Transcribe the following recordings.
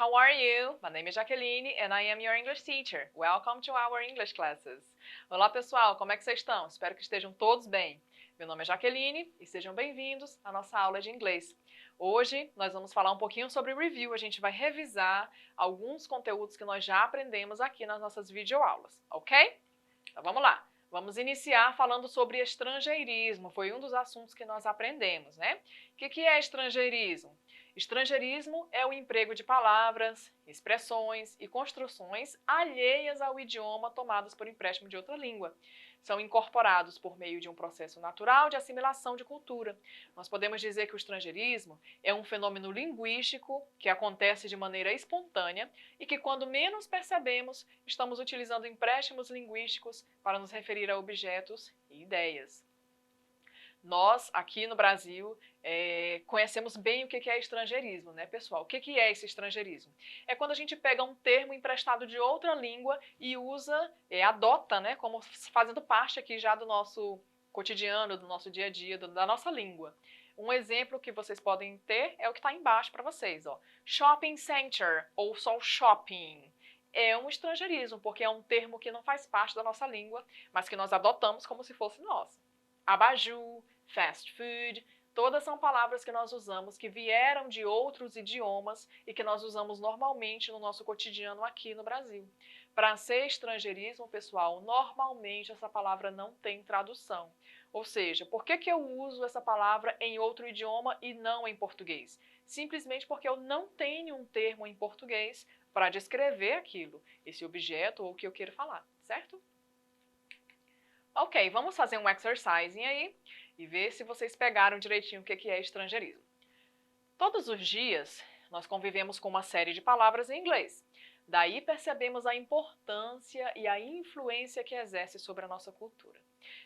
how are you? My name is Jaqueline and I am your English teacher. Welcome to our English classes. Olá pessoal, como é que vocês estão? Espero que estejam todos bem. Meu nome é Jaqueline e sejam bem-vindos à nossa aula de inglês. Hoje nós vamos falar um pouquinho sobre review, a gente vai revisar alguns conteúdos que nós já aprendemos aqui nas nossas videoaulas, ok? Então vamos lá. Vamos iniciar falando sobre estrangeirismo, foi um dos assuntos que nós aprendemos, né? O que é estrangeirismo? Estrangeirismo é o emprego de palavras, expressões e construções alheias ao idioma tomadas por empréstimo de outra língua. São incorporados por meio de um processo natural de assimilação de cultura. Nós podemos dizer que o estrangeirismo é um fenômeno linguístico que acontece de maneira espontânea e que, quando menos percebemos, estamos utilizando empréstimos linguísticos para nos referir a objetos e ideias. Nós, aqui no Brasil, conhecemos bem o que é estrangeirismo, né, pessoal? O que é esse estrangeirismo? É quando a gente pega um termo emprestado de outra língua e usa, adota, né, como fazendo parte aqui já do nosso cotidiano, do nosso dia a dia, da nossa língua. Um exemplo que vocês podem ter é o que está embaixo para vocês, ó. Shopping center, ou só shopping. É um estrangeirismo, porque é um termo que não faz parte da nossa língua, mas que nós adotamos como se fosse nossa. Abajur, fast food, todas são palavras que nós usamos que vieram de outros idiomas e que nós usamos normalmente no nosso cotidiano aqui no Brasil. Para ser estrangeirismo, pessoal, normalmente essa palavra não tem tradução. Ou seja, por que eu uso essa palavra em outro idioma e não em português? Simplesmente porque eu não tenho um termo em português para descrever aquilo, esse objeto ou o que eu quero falar, certo? Ok, vamos fazer um exercise aí e ver se vocês pegaram direitinho o que é estrangeirismo. Todos os dias, nós convivemos com uma série de palavras em inglês. Daí percebemos a importância e a influência que exerce sobre a nossa cultura.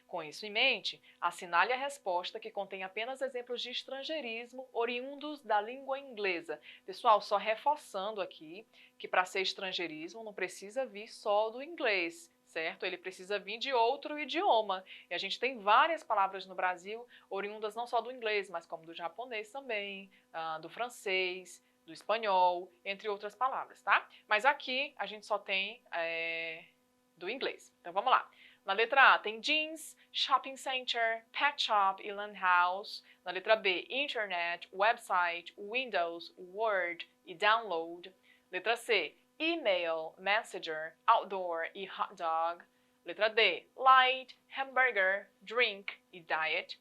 Com isso em mente, assinale a resposta que contém apenas exemplos de estrangeirismo oriundos da língua inglesa. Pessoal, só reforçando aqui que para ser estrangeirismo não precisa vir só do inglês, certo? Ele precisa vir de outro idioma. E a gente tem várias palavras no Brasil oriundas não só do inglês, mas como do japonês também, do francês, do espanhol, entre outras palavras, tá? Mas aqui a gente só tem do inglês. Então vamos lá. Na letra A tem jeans, shopping center, pet shop e land house. Na letra B, internet, website, Windows, Word e download. Letra C, email, messenger, outdoor e hot dog. Letra D, light, hamburger, drink e diet.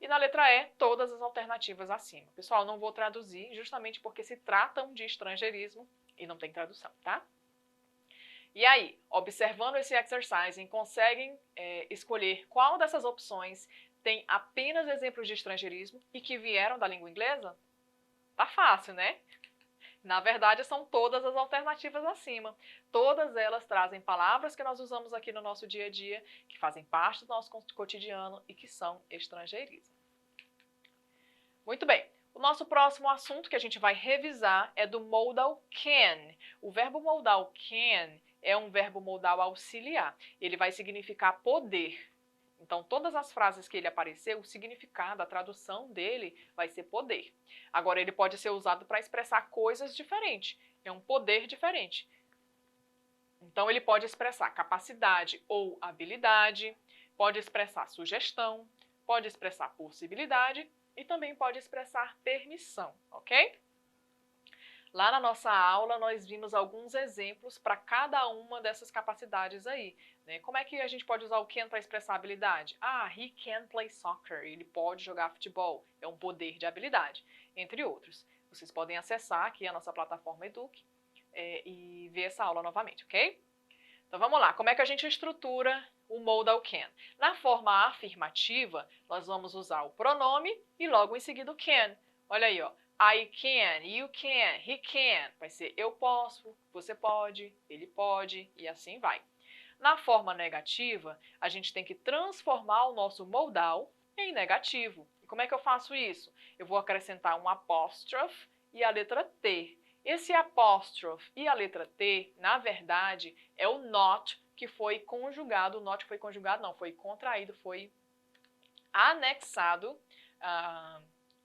E na letra E, todas as alternativas acima. Pessoal, não vou traduzir justamente porque se tratam de estrangeirismo e não tem tradução, tá? E aí, observando esse exercise, conseguem escolher qual dessas opções tem apenas exemplos de estrangeirismo e que vieram da língua inglesa? Tá fácil, né? Na verdade, são todas as alternativas acima. Todas elas trazem palavras que nós usamos aqui no nosso dia a dia, que fazem parte do nosso cotidiano e que são estrangeirismo. Muito bem. O nosso próximo assunto que a gente vai revisar é do modal can. O verbo modal can é um verbo modal auxiliar. Ele vai significar poder. Então, todas as frases que ele apareceu, o significado, a tradução dele vai ser poder. Agora, ele pode ser usado para expressar coisas diferentes. É um poder diferente. Então, ele pode expressar capacidade ou habilidade, pode expressar sugestão, pode expressar possibilidade e também pode expressar permissão, ok? Lá na nossa aula, nós vimos alguns exemplos para cada uma dessas capacidades aí. Né? Como é que a gente pode usar o can para expressar habilidade? He can play soccer. Ele pode jogar futebol. É um poder de habilidade, entre outros. Vocês podem acessar aqui a nossa plataforma Eduque e ver essa aula novamente, ok? Então vamos lá. Como é que a gente estrutura o modal can? Na forma afirmativa, nós vamos usar o pronome e logo em seguida o can. Olha aí, ó. I can, you can, he can. Vai ser eu posso, você pode, ele pode e assim vai. Na forma negativa, a gente tem que transformar o nosso modal em negativo. E como é que eu faço isso? Eu vou acrescentar um apóstrofe e a letra T. Esse apóstrofe e a letra T, na verdade, é o not que foi conjugado. O not foi conjugado, não, foi contraído, foi anexado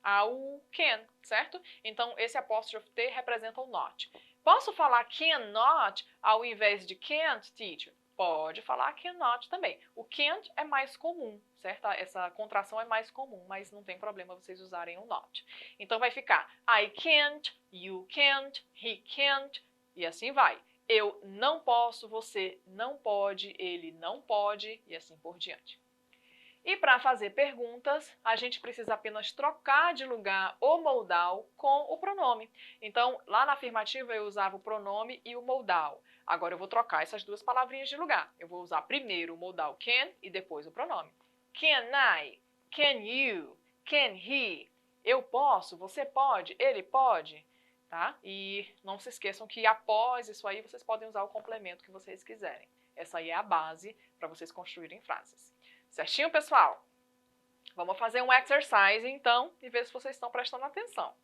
ao can, certo? Então, esse apóstrofe T representa o not. Posso falar cannot ao invés de can't, teacher? Pode falar cannot também. O can't é mais comum, certo? Essa contração é mais comum, mas não tem problema vocês usarem o not. Então vai ficar I can't, you can't, he can't, e assim vai. Eu não posso, você não pode, ele não pode, e assim por diante. E para fazer perguntas, a gente precisa apenas trocar de lugar o modal com o pronome. Então, lá na afirmativa eu usava o pronome e o modal. Agora eu vou trocar essas duas palavrinhas de lugar. Eu vou usar primeiro o modal can e depois o pronome. Can I? Can you? Can he? Eu posso, você pode, ele pode. Tá? E não se esqueçam que após isso aí vocês podem usar o complemento que vocês quiserem. Essa aí é a base para vocês construírem frases. Certinho, pessoal? Vamos fazer um exercise, então, e ver se vocês estão prestando atenção.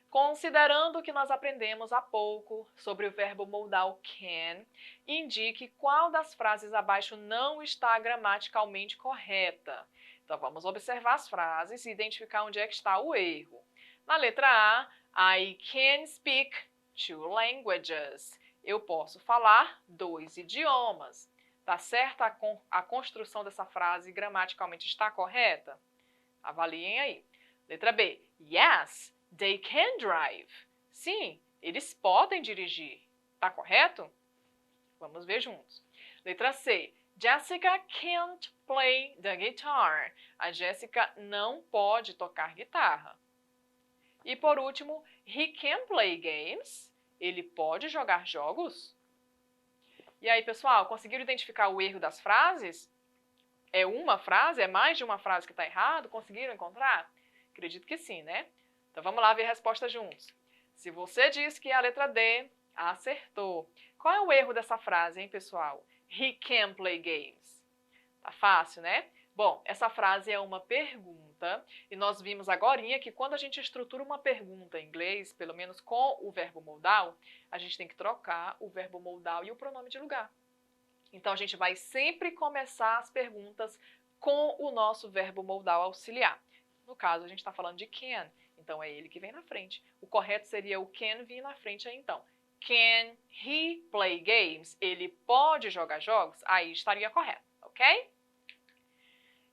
Considerando que nós aprendemos há pouco sobre o verbo modal can, indique qual das frases abaixo não está gramaticalmente correta. Então, vamos observar as frases e identificar onde é que está o erro. Na letra A, I can speak 2 languages. Eu posso falar 2 idiomas. Tá certa a construção dessa frase gramaticalmente está correta? Avaliem aí. Letra B. Yes, they can drive. Sim, eles podem dirigir. Tá correto? Vamos ver juntos. Letra C. Jessica can't play the guitar. A Jéssica não pode tocar guitarra. E por último, he can play games. Ele pode jogar jogos? E aí, pessoal, conseguiram identificar o erro das frases? É uma frase? É mais de uma frase que está errado? Conseguiram encontrar? Acredito que sim, né? Então vamos lá ver a resposta juntos. Se você diz que é a letra D, acertou. Qual é o erro dessa frase, hein, pessoal? He can play games. Tá fácil, né? Bom, essa frase é uma pergunta e nós vimos agorinha que quando a gente estrutura uma pergunta em inglês, pelo menos com o verbo modal, a gente tem que trocar o verbo modal e o pronome de lugar. Então, a gente vai sempre começar as perguntas com o nosso verbo modal auxiliar. No caso, a gente está falando de can, então é ele que vem na frente. O correto seria o can vir na frente aí, então. Can he play games? Ele pode jogar jogos? Aí estaria correto, ok?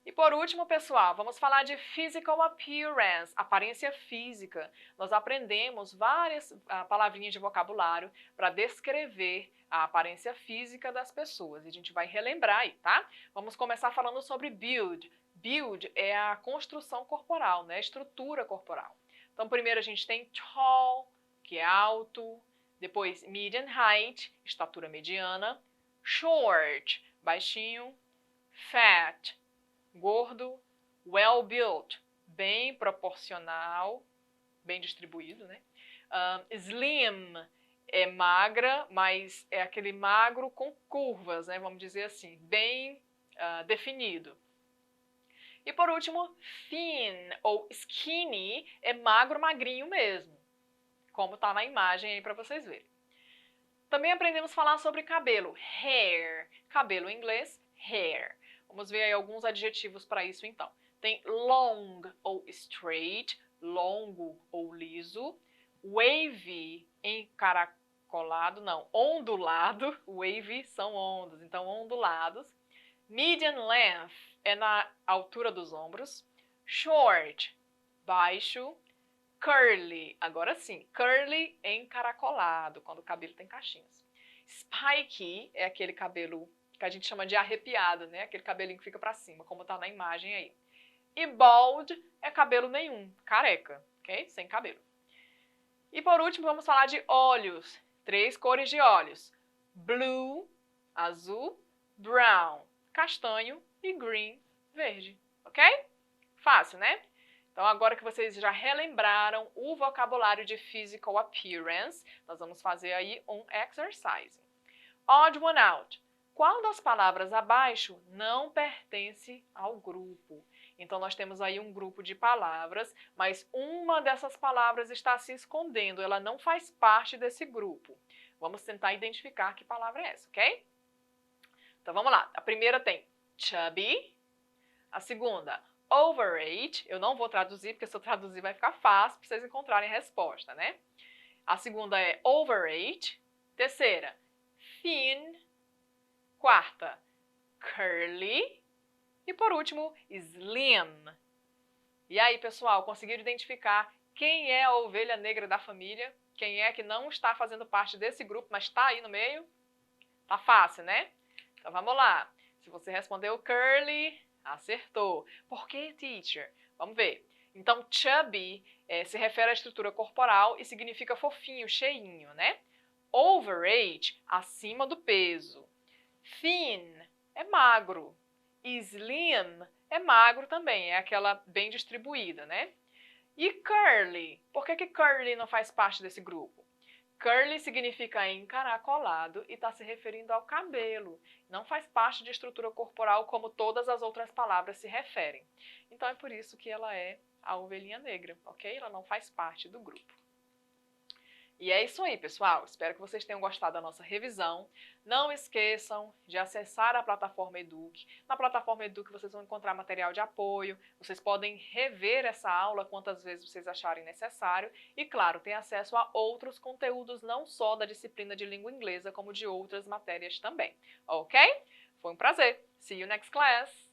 E por último, pessoal, vamos falar de physical appearance, aparência física. Nós aprendemos várias palavrinhas de vocabulário para descrever a aparência física das pessoas. E a gente vai relembrar aí, tá? Vamos começar falando sobre build. Build é a construção corporal, né? Estrutura corporal. Então, primeiro a gente tem tall, que é alto. Depois, medium height, estatura mediana. Short, baixinho. Fat, gordo. Well-built, bem proporcional, bem distribuído, né? Slim é magra, mas é aquele magro com curvas, né? Vamos dizer assim, bem definido. E por último, thin ou skinny é magro, magrinho mesmo, como está na imagem aí para vocês verem. Também aprendemos a falar sobre cabelo, hair, cabelo em inglês, hair. Vamos ver aí alguns adjetivos para isso então. Tem long ou straight, longo ou liso, wavy, encaracolado, não, ondulado, wavy são ondas, então ondulados. Medium length é na altura dos ombros, short, baixo, curly, agora sim, curly encaracolado, quando o cabelo tem cachinhos. Spiky é aquele cabelo que a gente chama de arrepiado, né? Aquele cabelinho que fica pra cima, como tá na imagem aí. E bald é cabelo nenhum, careca, ok? Sem cabelo. E por último, vamos falar de olhos. 3 cores de olhos. Blue, azul, brown, castanho e green, verde, ok? Fácil, né? Então, agora que vocês já relembraram o vocabulário de physical appearance, nós vamos fazer aí um exercise. Odd one out. Qual das palavras abaixo não pertence ao grupo? Então, nós temos aí um grupo de palavras, mas uma dessas palavras está se escondendo, ela não faz parte desse grupo. Vamos tentar identificar que palavra é essa, ok? Então, vamos lá. A primeira tem chubby, a segunda, overweight. Eu não vou traduzir, porque se eu traduzir vai ficar fácil para vocês encontrarem a resposta, né? A segunda é overage. Terceira, thin. Quarta, curly. E por último, slim. E aí, pessoal, conseguiram identificar quem é a ovelha negra da família? Quem é que não está fazendo parte desse grupo, mas está aí no meio? Tá fácil, né? Então vamos lá. Se você respondeu curly, acertou. Por que, teacher? Vamos ver. Então, chubby se refere à estrutura corporal e significa fofinho, cheinho, né? Overage, acima do peso. Thin é magro. Slim é magro também, é aquela bem distribuída, né? E curly, por que curly não faz parte desse grupo? Curly significa encaracolado e está se referindo ao cabelo. Não faz parte de estrutura corporal como todas as outras palavras se referem. Então é por isso que ela é a ovelhinha negra, ok? Ela não faz parte do grupo. E é isso aí, pessoal. Espero que vocês tenham gostado da nossa revisão. Não esqueçam de acessar a plataforma Eduque. Na plataforma Eduque vocês vão encontrar material de apoio. Vocês podem rever essa aula quantas vezes vocês acharem necessário. E, claro, ter acesso a outros conteúdos não só da disciplina de língua inglesa, como de outras matérias também. Ok? Foi um prazer. See you next class!